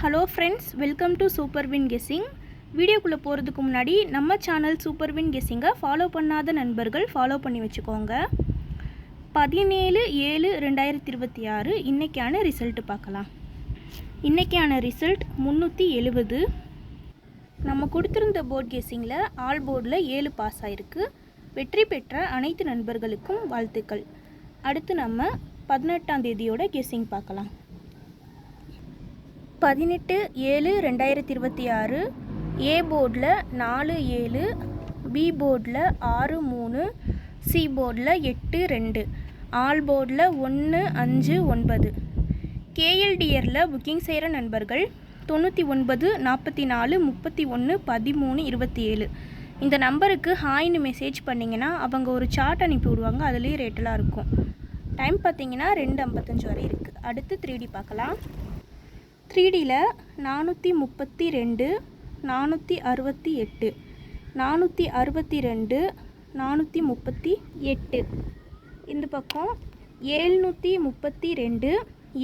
Hello friends, welcome to super win guessing. வீடியோக்குள்ளே போகிறதுக்கு முன்னாடி நம்ம சேனல் சூப்பர் வின் கெஸ்ஸிங்கை ஃபாலோ பண்ணாத நண்பர்கள் ஃபாலோ பண்ணி வச்சுக்கோங்க. 17/7/2026 இன்றைக்கான ரிசல்ட்டு பார்க்கலாம். இன்றைக்கான ரிசல்ட் 370. நம்ம கொடுத்துருந்த போர்ட் கெஸ்ஸிங்கில் ஆல் போர்டில் 7 பாஸ் ஆகிருக்கு. வெற்றி பெற்ற அனைத்து நண்பர்களுக்கும் வாழ்த்துக்கள். அடுத்து நம்ம 18ஆம் தேதியோட கெஸ்ஸிங் பார்க்கலாம். 18/7/2026 ஏ போர்டில் 4-7, பி போர்டில் 6-3, சி போர்டில் 8-2, ஆல் போர்டில் 1-5-9. கேஎல்டிஆரில் புக்கிங் செய்கிற நண்பர்கள் 99 44 31 13 27 இந்த நம்பருக்கு ஹாய்னு மெசேஜ் பண்ணிங்கன்னா அவங்க ஒரு சார்ட் அனுப்பி விடுவாங்க. அதுலேயே ரேட்டெல்லாம் இருக்கும். டைம் பார்த்திங்கன்னா 2:55 வரை இருக்குது. அடுத்து 3D பார்க்கலாம். 3Dயில் 432, 468, 462, 438. இந்த பக்கம் 732,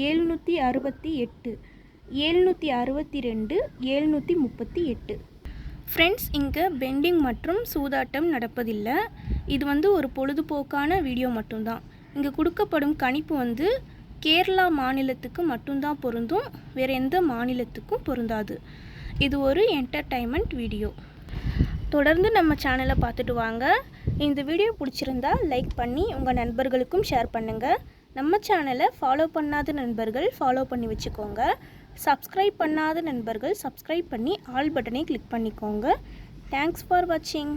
768, 762, 738. ஃப்ரெண்ட்ஸ், இங்கே பெண்டிங் மற்றும் சூதாட்டம் நடப்பதில்லை. இது ஒரு பொழுதுபோக்கான வீடியோ மட்டும்தான். இங்கே கொடுக்கப்படும் கணிப்பு கேரளா மாநிலத்துக்கு மட்டும்தான் பொருந்தும், வேறு எந்த மாநிலத்துக்கும் பொருந்தாது. இது ஒரு என்டர்டைன்மெண்ட் வீடியோ. தொடர்ந்து நம்ம சேனலை பார்த்துட்டு வாங்க. இந்த வீடியோ பிடிச்சிருந்தா லைக் பண்ணி உங்கள் நண்பர்களுக்கும் ஷேர் பண்ணுங்கள். நம்ம சேனலை ஃபாலோ பண்ணாத நண்பர்கள் ஃபாலோ பண்ணி வச்சுக்கோங்க. சப்ஸ்கிரைப் பண்ணாத நண்பர்கள் சப்ஸ்கிரைப் பண்ணி ஆல் பட்டனை கிளிக் பண்ணிக்கோங்க. தேங்க்ஸ் ஃபார் வாட்சிங்.